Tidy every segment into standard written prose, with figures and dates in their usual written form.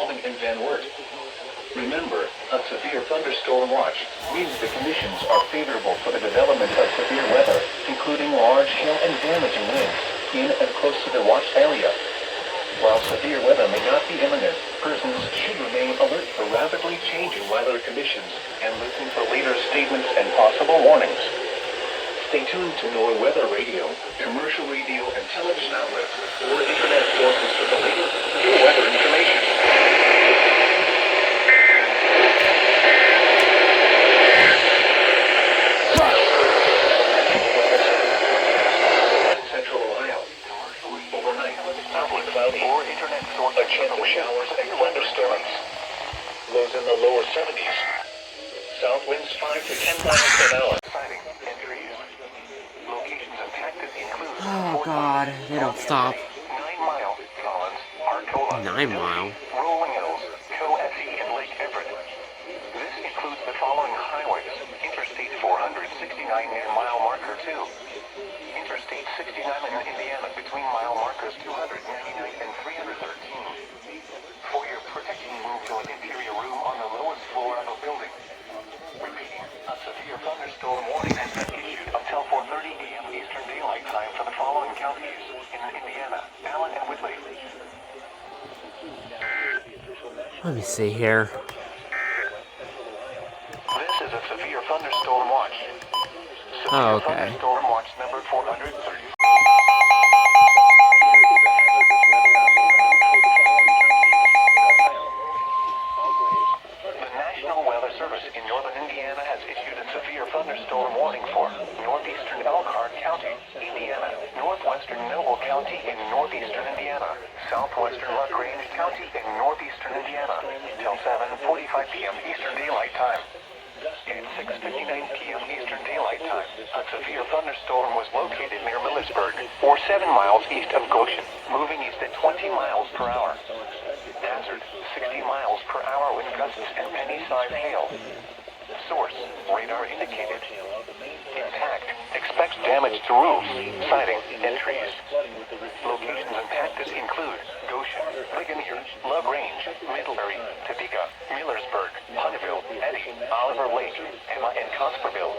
Paulding and Van Wert. Remember, a severe thunderstorm watch means the conditions are favorable for the development of severe weather, including large hail and damaging winds, in and close to the watched area. While severe weather may not be imminent, persons should remain alert for rapidly changing weather conditions and listen for later statements and possible warnings. Stay tuned to NOAA Weather Radio, commercial radio and television outlets, or internet sources for the latest weather information. Central Ohio. Overnight, partly cloudy or internet source. A chance of showers and thunderstorms. Lows in the lower 70s. South winds 5 to 10 miles per hour. Sighting and trees. Locations impacted include. Oh God, they don't stop. 9 Mile, Collins, Arcola, 9 Mile. Rolling Hills, Coetzy, and Lake Everett. This includes the following highways: Interstate 469 near mile marker 2. Interstate 69 in Indiana between mile markers 299 and 313. For your protection, move to an interior room on the lowest floor of a building. Repeating, a severe thunderstorm warning has been issued until 4:30 a.m. Eastern Daylight Time for the following counties in Indiana, Allen, and Whitley. Let me see here. This is a severe thunderstorm watch. Oh, okay. Thunderstorm watch number 430. The National Weather Service in northern Indiana has issued a severe thunderstorm warning for northeastern Elkhart County, Indiana, northwestern Noble County in northeastern Indiana, southwestern LaGrange County in northeastern Indiana, till 7:45 p.m. Eastern Daylight Time. At 6:59 p.m. Eastern Daylight Time, a severe thunderstorm was located near Millersburg, or 7 miles east of Goshen, moving east at 20 miles per hour. Hazard, 60 miles per hour wind gusts and penny-sized hail. Source, radar indicated. Intact, expect damage to roofs, siding, and trees. Locations impacted include Goshen, Ligonier, LaGrange, Middlebury, Topeka, Millersburg, Hunteville, Eddy, Oliver Lake, Emma, and Cosperville.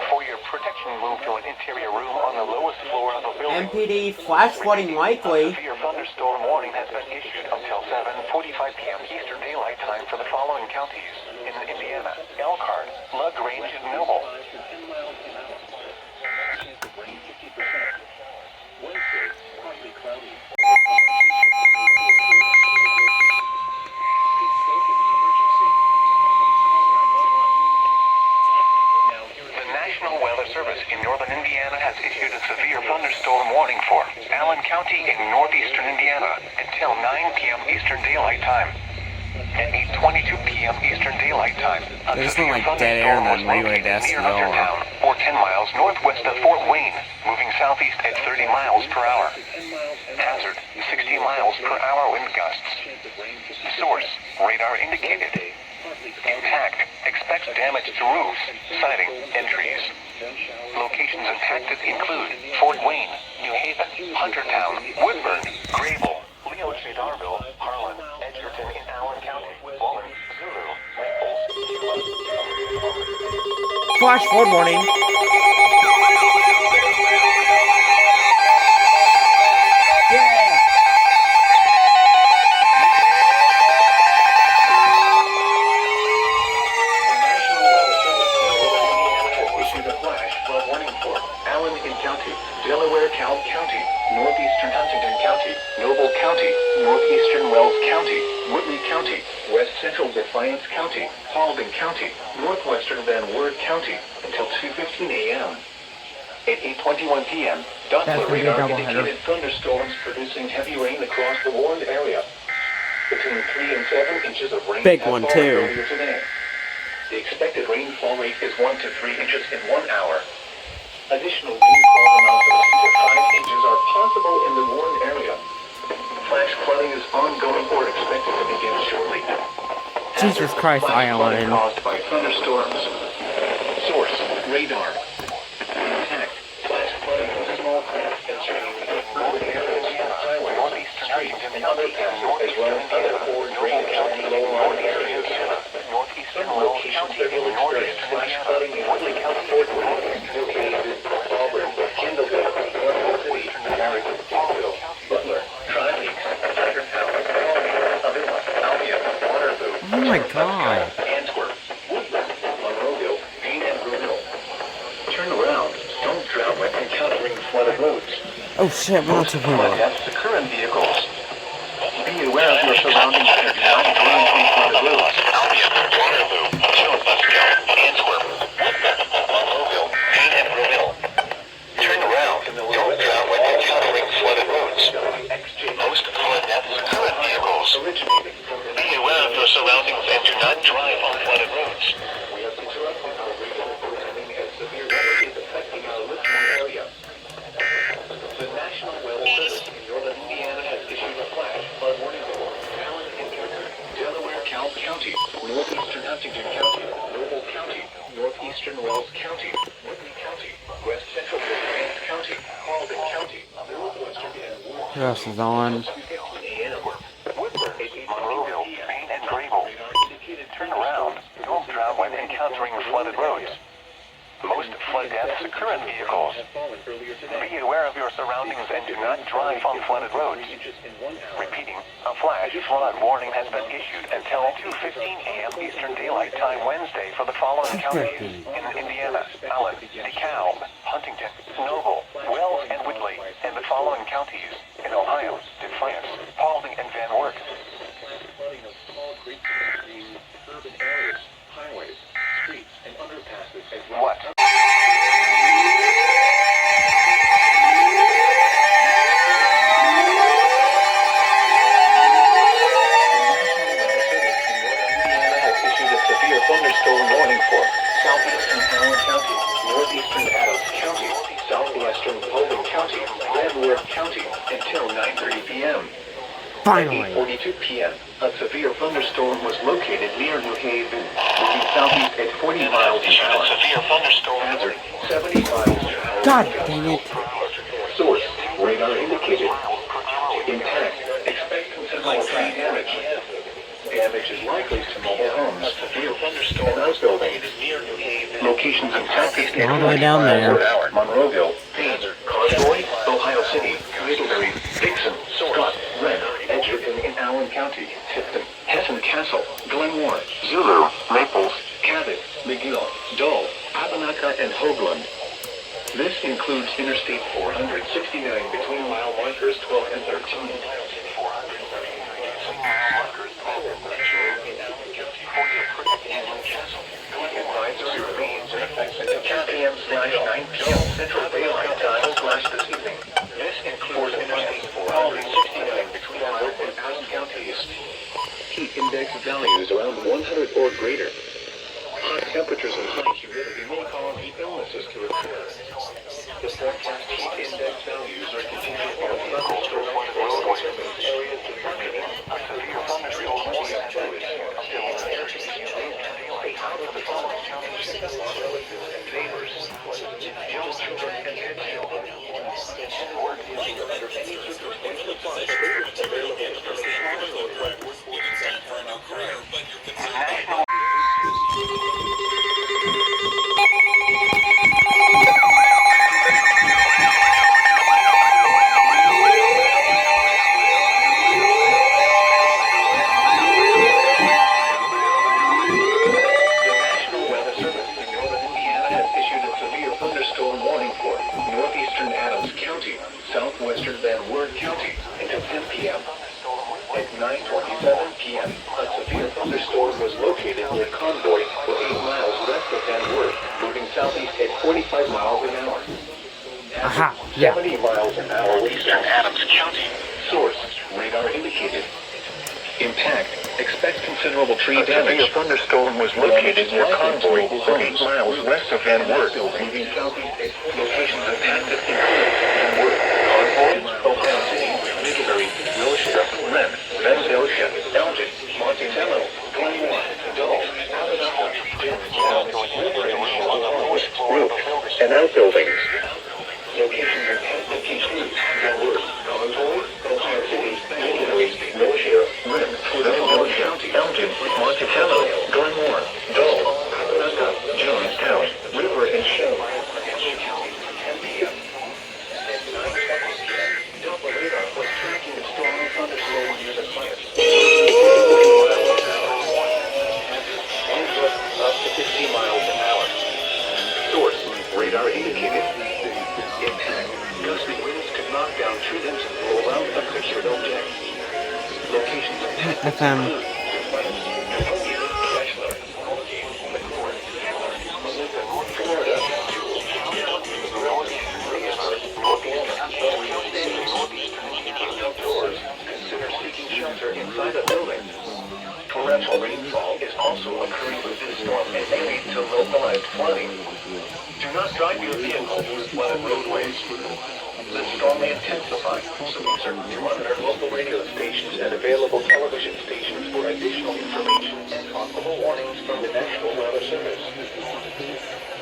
For your protection, move to an interior room on the lowest floor of a building. MPD flash flooding likely. A severe thunderstorm warning has been issued until 7:45 p.m. Eastern Daylight Time for the following counties in Indiana: Elkhart, LaGrange, and Noble. National Weather Service in northern Indiana has issued a severe thunderstorm warning for Allen County in northeastern Indiana until 9 p.m. Eastern Daylight Time. At 8:22 p.m. Eastern Daylight Time, a severe thunderstorm was located near Huntertown, or 10 miles northwest of Fort Wayne, moving southeast at 30 miles per hour. Hazard, 60 miles per hour wind gusts. Source, radar indicated. Impact, expect damage to roofs, siding, and trees. Locations impacted include Fort Wayne, New Haven, Huntertown, Woodburn, Grable, Leo Cedarville, Harlan, Edgerton in Allen County, Wallen, Zulu, Naples, Flash flood warning. Delaware County, northeastern Huntington County, Noble County, northeastern Wells County, Whitley County, west central Defiance County, Paulding County, northwestern Van Wert County, until 2:15 a.m. At 8:21 p.m., Doppler radar indicated thunderstorms producing heavy rain across the warned area. Between 3 and 7 inches of rain Big has one, fallen too. earlier today. The expected rainfall rate is 1 to 3 inches in 1 hour. Additional rainfall amounts of 2 to 5 inches are possible in the warned area. Flash flooding is ongoing or expected to begin shortly. Jesus Christ, Flash flooding Island. caused by thunderstorms. Source, radar. Intact. Flash flooding is small craft concerning northern areas, highway, northeastern streets, and other passes, as well as other or drainage my god. Antwerp, Woodland, Monroeville, Payne and Brunel. Turn around. Don't drown when encountering flooded roads. Oh shit, we're not too Flood far. deaths occur in vehicles. Be aware of your surroundings and do not drive on flooded roads. Albion, Waterloo, Jonesville, Antwerp, Woodland, Monroeville, Payne and Brunel. Turn around. Don't drown when encountering flooded roads. Most flood deaths occur in vehicles. Be aware of your surroundings and do not drive on flooded roads. We have interrupted our regular programming as severe weather is affecting our listening area. The National Weather Service in northern Indiana has issued a flash flood warning for Allen and Delaware County, northeastern Huntington County, Noble County, northeastern Wells County, Whitney County, west central Grant County, Halden County, northwestern and Who else is on? Monroeville, Payne and Grable. Turn around. Don't drown when encountering flooded roads. Most flood deaths occur in vehicles. Be aware of your surroundings and do not drive on flooded roads. Repeating, a flash flood warning has been issued until 2:15 a.m. Eastern Daylight Time Wednesday for the following counties in Indiana: Allen, DeKalb, Huntington, Noble, Wells, and Whitley, and the following counties in Ohio: Defiance, Paulding, and Van Wert. Flooding of small creeks and streams, urban areas, highways, streets, and underpasses as well. What? Severe thunderstorm warning for southeastern Allen County, northeastern Adams County, southwestern Paulding County, Van Wert County until 9:30 p.m. Finally. At 8:42 p.m., a severe thunderstorm was located near New Haven, moving southeast at 40 miles an hour. Severe thunderstorm hazard 70 miles an hour. God dang it. Source: radar indicated. Impact: expect considerable tree damage. Damage is likely to mobile homes, severe thunderstorm and outbuildings. Locations impacted at All the way down there. Monroeville, Payne, Convoy, Ohio City, Middlebury, Dixon, Scott, Red, Edgerton in Allen County, Tipton, Hessen Castle, Glenmore, Zulu, Naples, Cabot, McGill, Dole, Abenaka, and Hoagland. This includes Interstate 469 between mile markers 12 and 13. Advisory remains in effect until 10 p.m./9 p.m. Central Daylight Time this evening. This includes Interstate 469 between Allen and Allen counties. Heat index values around 100 or greater. Hot temperatures and high humidity may cause illnesses to occur. The forecast heat index values are contingent on thunderstorms or roadways in areas determining a severe thunderstorm warning until 9:30 p.m. Out of the following counties: Neighbors, young children, and headchildren. Work under any circumstance applies. National Weather Service in northern Indiana has issued a severe thunderstorm warning for northeastern Adams County, southwestern Van Wert County until 10 p.m. At 9:27 p.m., a severe thunderstorm was located near Convoy, 8 miles west of Van Wert, moving southeast at 45 miles an hour. Aha, yeah. 70 miles an hour eastern Adams County. Source: radar indicated. Impact: expect considerable tree damage. A severe thunderstorm was located near Convoy, 8 miles west of Van Wert, moving southeast at locations impacted include Van Wert, Convoy, Ohio City, Middlebury, Wilshire, Wren, Vandalia, Elgin, Monticello, Glenmore, Dole, Abenaka, River and Roofs and outbuildings. Locations impacted include Van Wert, Convoy, Ohio City, Middlebury, Wilshire, Wren, Vandalia, Elgin, Monticello, Glenmore, Dole, Abenaka, Jonestown, River and Shell. Doppler radar was tracking a strong thunderstorm near the plant. FM. Consider seeking shelter inside a building. Torrential rainfall is also occurring with this storm and may lead to localized flooding. Do not drive your vehicle through flooded roadways. The storm may intensify, so monitor local radio stations and available television stations for additional information and possible warnings from the National Weather Service.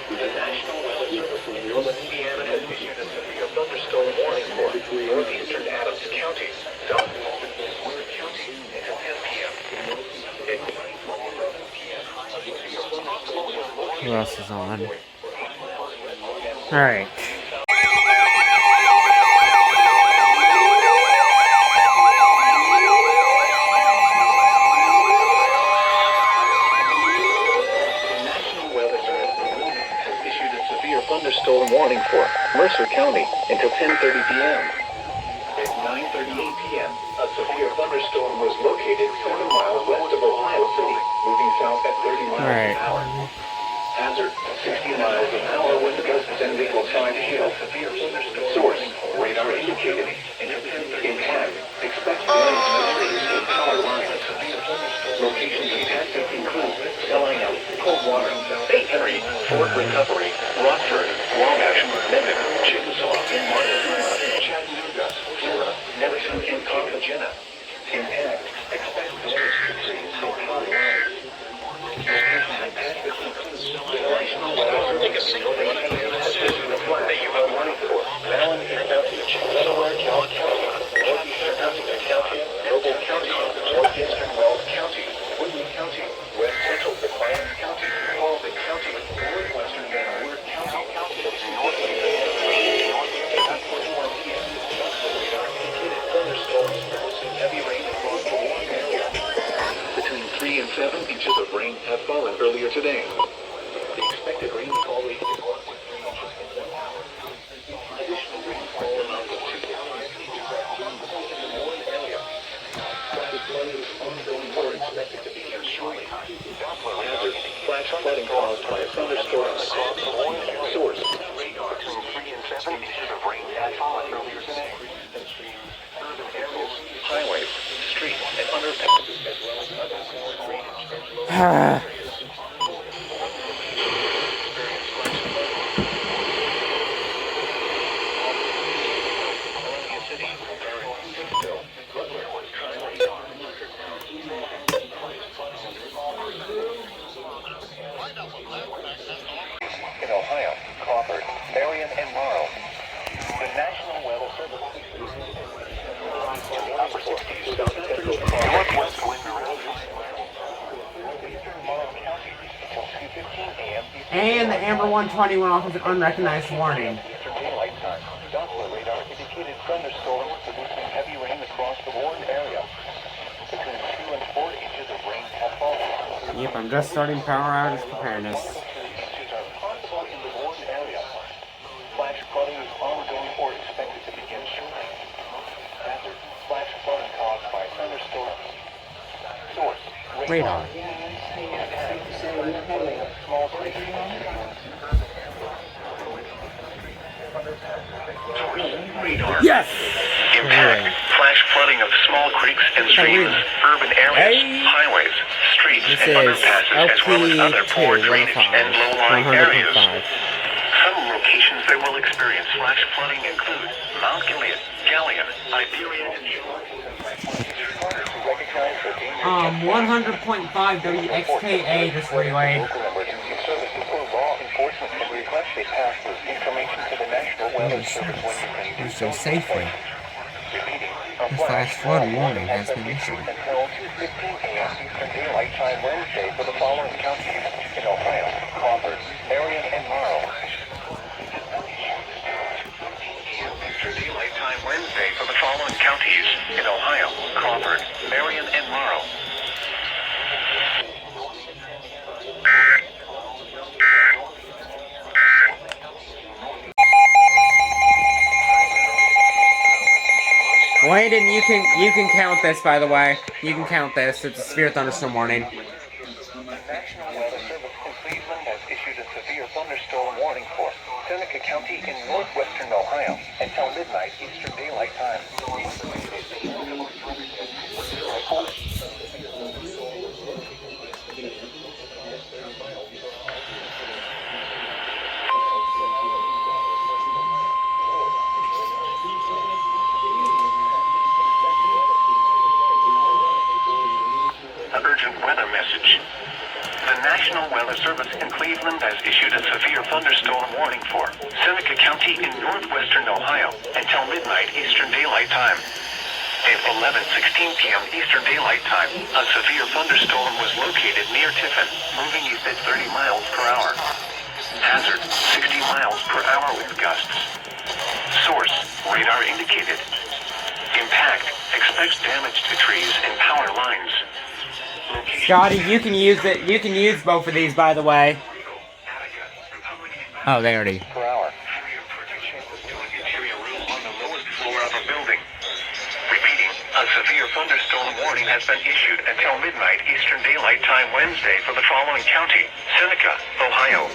The National Weather Service in northern Indiana has issued a severe thunderstorm warning for northeastern Adams County, southwestern Ward County, until 10 p.m. Who else is on? Alright. Thunderstorm warning for Mercer County until 10:30 p.m. At 9:38 p.m., a severe thunderstorm was located 7 miles west of Ohio City, moving south at 30 miles an hour. Hazard: 60 miles an hour wind gusts and equal 5 hail. Source: radar indicated. Impact: expect damage to trees and power lines. Locations impacted include Salina, Coldwater, St. Henry, Fort Recovery, Rockford, Wabash, Mendon, Chickasaw, Montana, Chattanooga, Flora, Neverton, and Cartagena. Impact: expect damage to trees and power lines. Locations impacted include the National Weather Service in Northern Indiana has issued a flag warning for Allen County, Delaware County, Northeastern Huntington County, Noble County, Northeastern Wells County, Woodland County, West Central Defiance County, Halsey County, Northwestern Van Wert County, Northeastern 41 p.m. Radar indicated thunderstorms producing heavy rain across the Warren area. Between 3 and 7 inches of rain have fallen earlier today. The expected rainfall rate is 1.3 inches per hour. Additional rainfall amounts of 2 inches in the Warren area. Flash flooding is ongoing or expected to begin shortly. Hazard: flash flooding caused by a thunderstorm across the Warren area. Source: radar. Between 3 and 7 inches of rain had fallen earlier today. Urban areas, highways, streets, and underpasses, as well as other drainage and low areas. In Ohio, Crawford, Marion, and Morrow. The National Weather Service in the upper 60s, south central northwest wind around northeastern Morrow County until 2:15 a.m. And the Amber 120 went off with an unrecognized warning. Eastern Daylight Time. Doppler radar indicated thunderstorms producing heavy rain across the Warren area. Between 2 and 4 inches of rain have fallen. Yep, I'm just starting power outage preparedness. Inches are possible in the Warren area. Flash flooding is ongoing or expected to begin shortly. Hazard: flash flooding caused by thunderstorms. Source: Radar. Small creeks. Radar. Yes! Impact: flash flooding of small creeks and streams, urban areas, highways, streets, This and is underpasses, as well as other poor drainage and low-lying areas. 100.5. Some locations that will experience flash flooding include Mount Gilead, Galion, Iberia, and Shore. 100.5 WXKA just relayed. Local emergency services or law enforcement can request they pass this information to the National Weather Service when you can do So safely. Repeating, The flash flood warning has been issued. until 2:15 a.m. Eastern Daylight Time Wednesday for the following counties in Ohio: Crawford, Marion, and Morrow. Eastern Daylight Time Wednesday for the following counties in Ohio: Crawford, Marion, and Morrow. Wait. Brandon, you can count this, by the way. You can count this. It's a severe thunderstorm warning. The National Weather Service in Cleveland has issued a severe thunderstorm warning for Seneca County in northwestern Ohio until midnight Eastern Daylight Time. Urgent weather message. The National Weather Service in Cleveland has issued a severe thunderstorm warning for Seneca County in northwestern Ohio until midnight Eastern Daylight Time. At 11:16 p.m. Eastern Daylight Time, a severe thunderstorm was located near Tiffin, moving east at 30 miles per hour. Hazard, 60 miles per hour with gusts. Source, radar indicated. Impact, expects damage to trees and power lines. Scotty, you can use it. You can use both of these, by the way. Oh, they already. Per hour. To an interior room on the lowest floor of a building. Repeating, a severe thunderstorm warning has been issued until midnight Eastern Daylight Time Wednesday for the following county: Seneca, Ohio.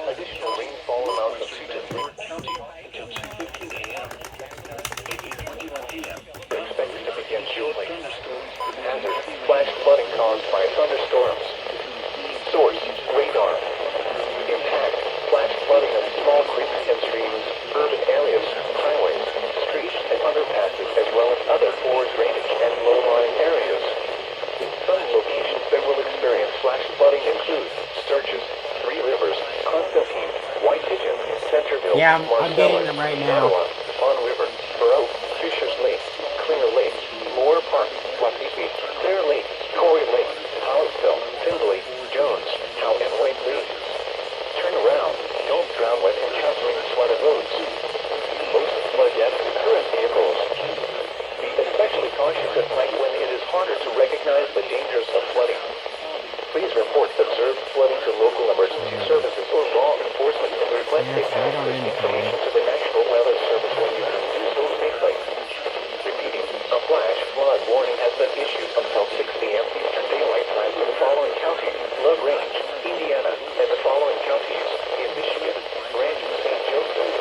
Additional rainfall amounts of 2 to 3 county until 2:15 a.m. At 8:21 p.m. Expected to begin shortly. Hazard, flash flooding caused by thunderstorms. Source, radar. Impact, flash flooding of small creeks and streams, urban areas, highways, streets, and underpasses, as well as other poor drainage and low-lying areas. Some locations that will experience flash flooding include Sturgis, Three Rivers, Constantine, White Pigeon, Centerville, Yeah, I'm Marcellus, getting them right now. Ottawa, Fawn River, Burrow, Fisher's Lake, Klinger Lake, Moore Park, Wapipi, Clear Lake, Corey Lake, Hollisville, Findlay, Jones, Howe and White Lakes. Turn around. Don't drown when encountering flooded roads. Most flood deaths occur in vehicles. Be especially cautious at night when it is harder to recognize the dangers of flooding. Please report observed flooding to local emergency services or law enforcement and request they pass this information to the National Weather Service when you can do so safely. Repeating, a flash flood warning has been issued until 6 p.m. Eastern Daylight Time for the following counties: LaGrange, Indiana, and the following counties in Michigan: Branch, St. Joseph.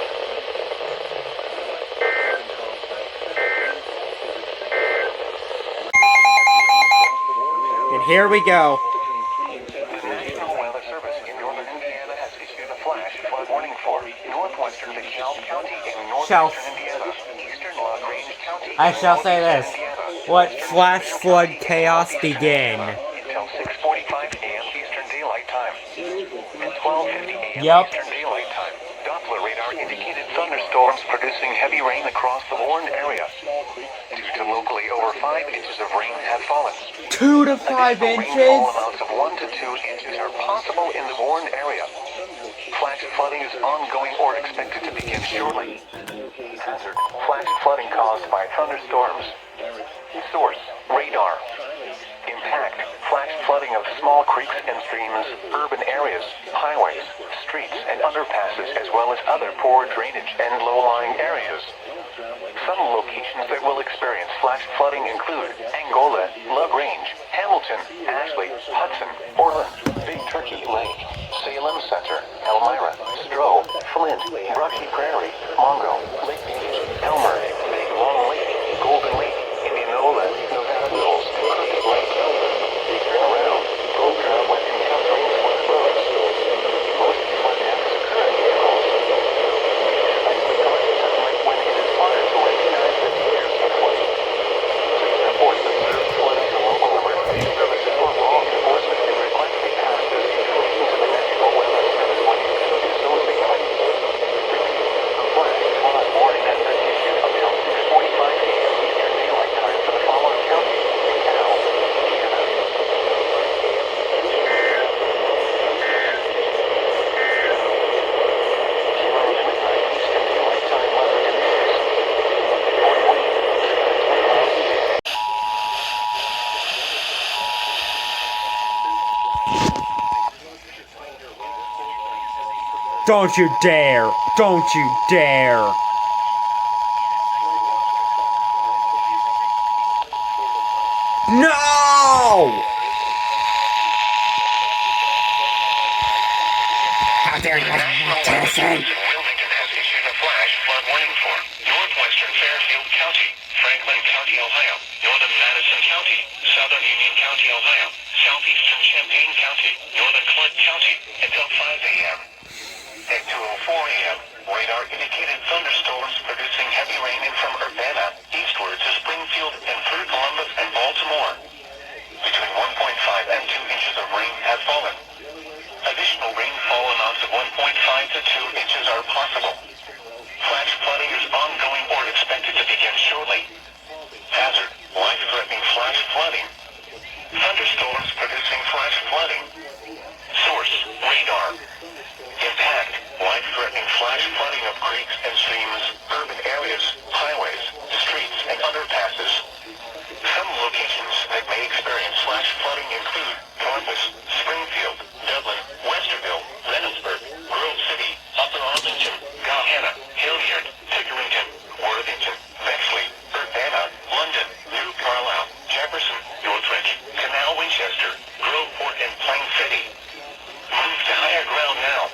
And here we go. The National Weather Service in northern Indiana has issued a flash flood warning for northwestern DeKalb County in northwestern Indiana, eastern LaGrange County. I shall say this. Let flash flood chaos begin. Until 6:45 a.m. Eastern Daylight Time. At 12:50 a.m. Yep. Eastern Daylight Time, Doppler radar indicated thunderstorms producing heavy rain across the warned area. Due to locally over 5 inches of rain have fallen. 2 to 5 Additional inches? rainfall amounts of 1 to 2 inches are possible in the warned area. Flash flooding is ongoing or expected to begin shortly. Hazard, flash flooding caused by thunderstorms. Source, radar. Impact, flash flooding of small creeks and streams, urban areas, highways, streets, and underpasses, as well as other poor drainage and low-lying areas. Some locations that will experience flash flooding include Angola, LaGrange, Hamilton, Ashley, Hudson, Orland, Big Turkey Lake, Salem Center, Elmira, Stroh, Flint, Brushy Prairie, Mongo, Lake Beach, Elmer, Big Long Lake, Golden Lake, Indianola, Nevada Mills, Crooked Lake, Elmer. Turn around. Don't drown when encountering flooded roads. Most flood deaths occur in vehicles. Especially cautious at night when it is harder to recognize the dangers of flooding. Please report observed flooding to local emergency services or law enforcement and request they pass this information to the National Weather Service when you can do so safely. Repeating, a flash flood warning has been Don't you dare! Don't you dare! No! How dare you? Wilmington has issued a flash flood warning for northwestern Fairfield County, Franklin County, Ohio, northern Madison County, southern Union County, Ohio, southeastern Champaign County, northern Clark County, until 5 a.m. At 2:04 a.m., radar indicated thunderstorms producing heavy rain in from Urbana eastward to Springfield and through Columbus and Baltimore. Between 1.5 and 2 inches of rain have fallen. Additional rainfall amounts of 1.5 to 2 inches are possible. Flash flooding is ongoing or expected to begin shortly. Hazard, life-threatening flash flooding. Thunderstorms producing flash flooding. Source, radar. Impact, life-threatening flash flooding of creeks and streams, urban areas, highways, streets, and underpasses. Some locations that may experience flash flooding include Columbus, Springfield, Dublin, Westerville, Reynoldsburg, Grove City, Upper Arlington, Gahanna, Hilliard, Pickerington, Worthington, Bexley, Urbana, London, New Carlisle, Jefferson, Northridge, Canal Winchester, Groveport, and Plain City. Move to higher ground now.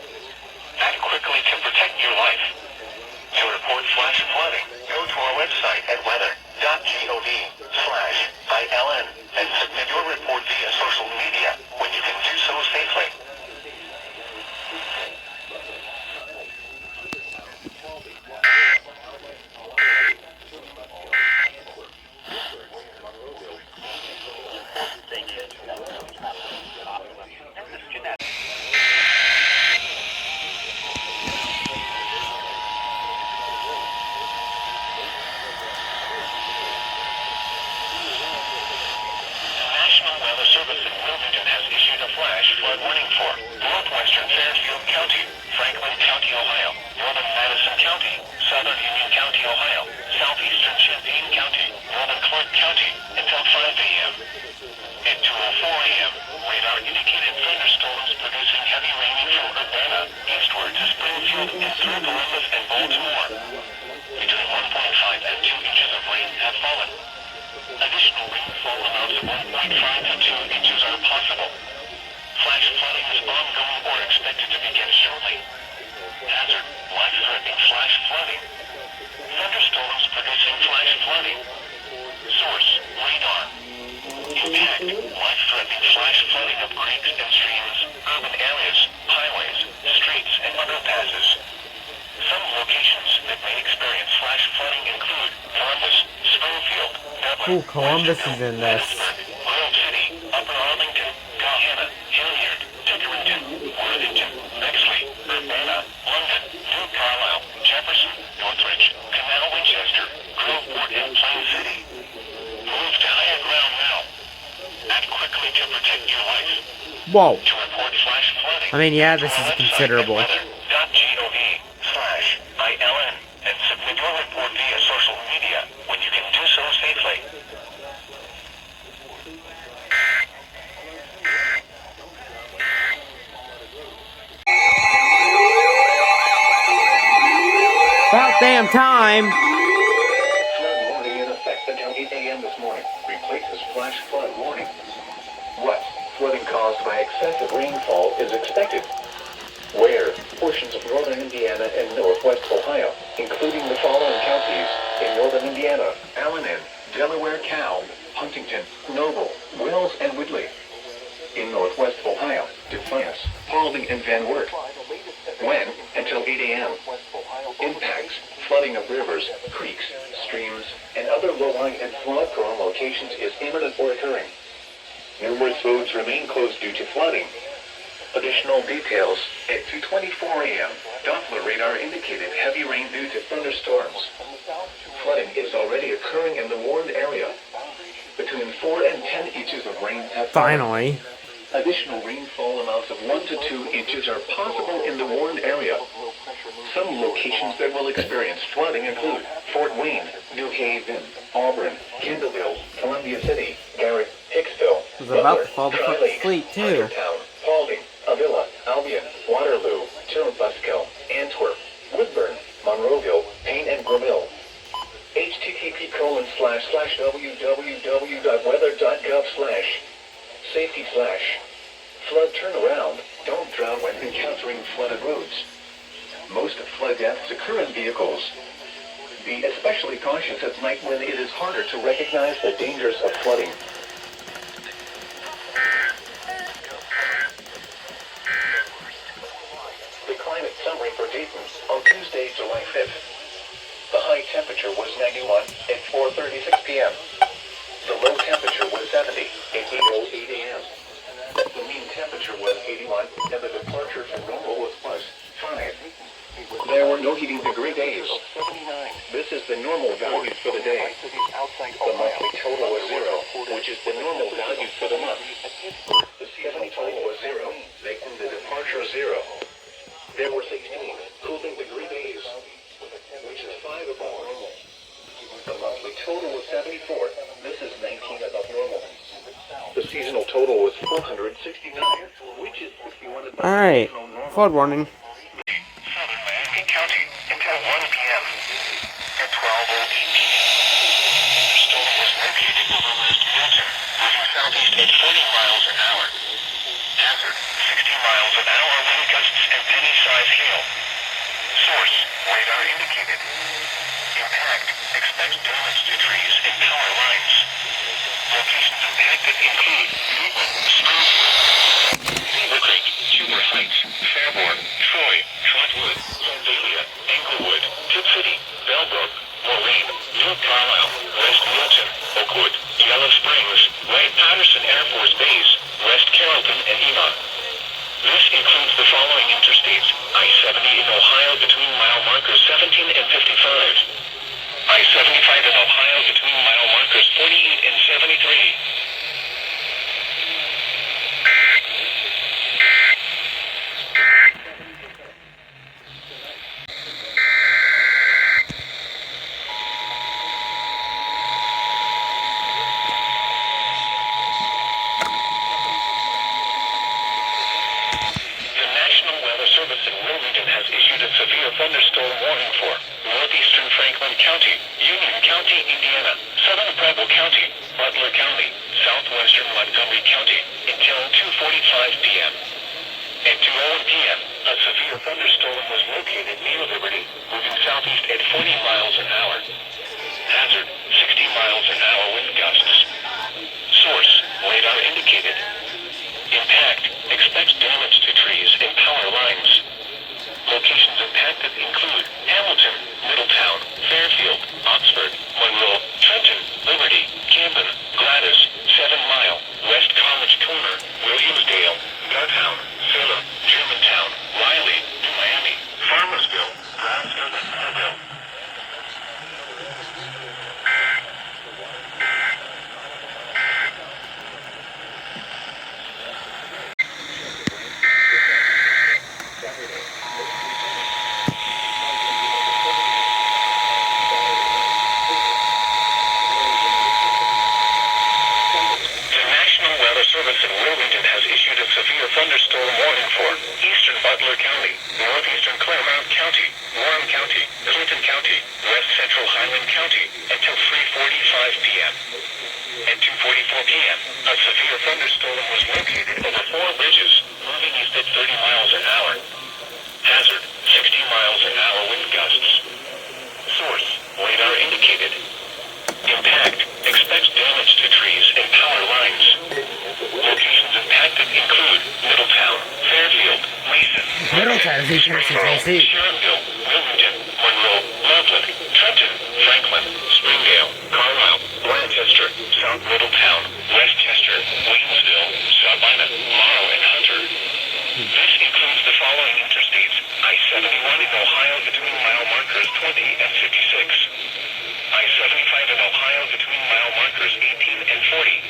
Act quickly to protect your life. To report flash flooding, go to our website at weather.gov/ILN and submit your report via social media when you can do so safely. National Weather Service in Wilmington has issued a flash flood warning for northwestern Fairfield County, Franklin County, Ohio, northern Madison County, southern Union County, Ohio, southeastern Champaign County, northern Clark County, until 5 a.m. At 2:04 a.m., radar indicated thunderstorms producing heavy rain from Urbana eastward to Springfield and through Columbus and Baltimore. Between 1.5 and 2 inches of rain have fallen. Additional rainfall amounts of 1.5 to 2 inches are possible. Flash flooding is ongoing or expected to begin shortly. Hazard, life-threatening flash flooding. Thunderstorms producing flash flooding. Source, radar. Impact, life-threatening flash flooding of creeks and streams, urban areas, highways, streets, and underpasses. Some locations that may experience flash flooding include Columbus, Springfield, Dublin, Ooh, Columbus is in this. Grove City, Upper Arlington, Gahanna, Hilliard, Pickerington, Worthington, Bexley, Urbana, London, New Carlisle, Jefferson, Northridge, Canal Winchester, Groveport, and Plain City. Move to higher ground now. Act quickly to protect your life. Whoa. To report flash flooding, I mean, yeah, this is considerable. weather.gov/ILN and submit your report via social media when you can do so safely. About damn time. Flood warning in effect until 8 a.m. this morning. Replaces flash flood warning. What? Flooding caused by excessive rainfall is expected. Where? Portions of northern Indiana and northwest Ohio, including the following counties in northern Indiana: Allen and Delaware, Cow, Huntington, Noble, Wells, and Whitley. In northwest Ohio, Defiance, Paulding, and Van Wert. When? Until 8 a.m. Impacts: flooding of rivers, creeks, streams, and other low-lying and flood-prone locations is imminent or occurring. Numerous roads remain closed due to flooding. Additional details: at 2:24 a.m., Doppler radar indicated heavy rain due to thunderstorms. Flooding is already occurring in the warned area. Between 4 and 10 inches of rain have fallen. Finally. Additional rainfall amounts of 1 to 2 inches are possible in the warned area. Some locations that will experience flooding include Fort Wayne, New Haven, Auburn, Kendallville, Columbia City, Garrett, Hicksville, It was about to Butler, fall the Tri fucking Lakes, fleet, too. Huntertown, Paulding, Avila, Albion, Waterloo, Chirubusco, www.weather.gov/safety/flood turnaround. Don't drown when encountering flooded roads. Most flood deaths occur in vehicles. Be especially cautious at night when it is harder to recognize the dangers of flooding. The climate summary for Dayton on Tuesday, July 5th. The high temperature was 91 at 4:36 p.m. The low temperature was 70 at 8:08 a.m. The mean temperature was 81 and the departure from normal was +5. There were no heating degree days. This is the normal value for the day. The monthly total was 0, which is the normal value for the month. The seasonal total was 0, making the departure 0. There were 16 cooling degree days, which is 5 above normal. The monthly total was 74. This is 19 above normal. The seasonal total was 469, which is 61 above Alright, normal. flood warning. Southern Miami County until 1 p.m. At 12:08 p.m. The storm was located over West Milton, moving southeast at 40 miles an hour. Hazard, 60 miles an hour wind gusts and penny-size hail. Source, radar indicated. Impact, expect damage to trees and power lines. Locations impacted include Newton, Springfield, Beaver Creek, Huber Heights, Fairborn, Troy, Trotwood, Vandalia, Englewood, Tip City, Bellbrook, Moraine, New Carlisle, West Milton, Oakwood, Yellow Springs, Wright-Patterson Air Force Base, West Carrollton, and Ema. This includes the following interstates: I-70 in Ohio between mile markers 17 and 55. I-75 in Ohio between mile markers 48 and 73. The National Weather Service in Wilmington has issued a severe thunderstorm warning for northeastern Franklin County, Union County, Indiana, southern Preble County, Butler County, southwestern Montgomery County, until 2:45 p.m. At 2:01 p.m., a severe thunderstorm was located near Liberty, moving southeast at 40 miles an hour. Hazard, 60 miles an hour wind gusts. Source, radar indicated. Impact, expect damage to trees and power lines. Locations impacted include Hamilton, Middletown, Fairfield, Oxford, Monroe, Trenton, Liberty, Camden, Gladys, 7 Mile, West College Corner, Williamsdale, Gartown, Salem, Germantown, Riley, New Miami, Farmersville, Brownsville, and Millville. The National Weather Service in Wilmington has issued a severe thunderstorm warning for eastern Butler County, northeastern Claremont County, Warren County, Clinton County, west central Highland County, until 3:45 p.m. At 2:44 p.m., a severe thunderstorm was located over 4 bridges, moving east at 30 miles an hour. Hazard, 60 miles an hour wind gusts. Source, radar indicated. Impact, expect damage to trees and power lines. Locations impacted include Middletown, Fairfield, Mason, Middletown is Springboro, Sharonville, Wilmington, Monroe, Loveland, Trenton, Franklin, Springdale, Carlisle, Lancaster, South Middletown, Westchester, Waynesville, Sabina, Morrow, and Hunter. This includes the following interstates: I-71 in Ohio between mile markers 20 and 56. I-75 in Ohio between mile markers 18 and 40.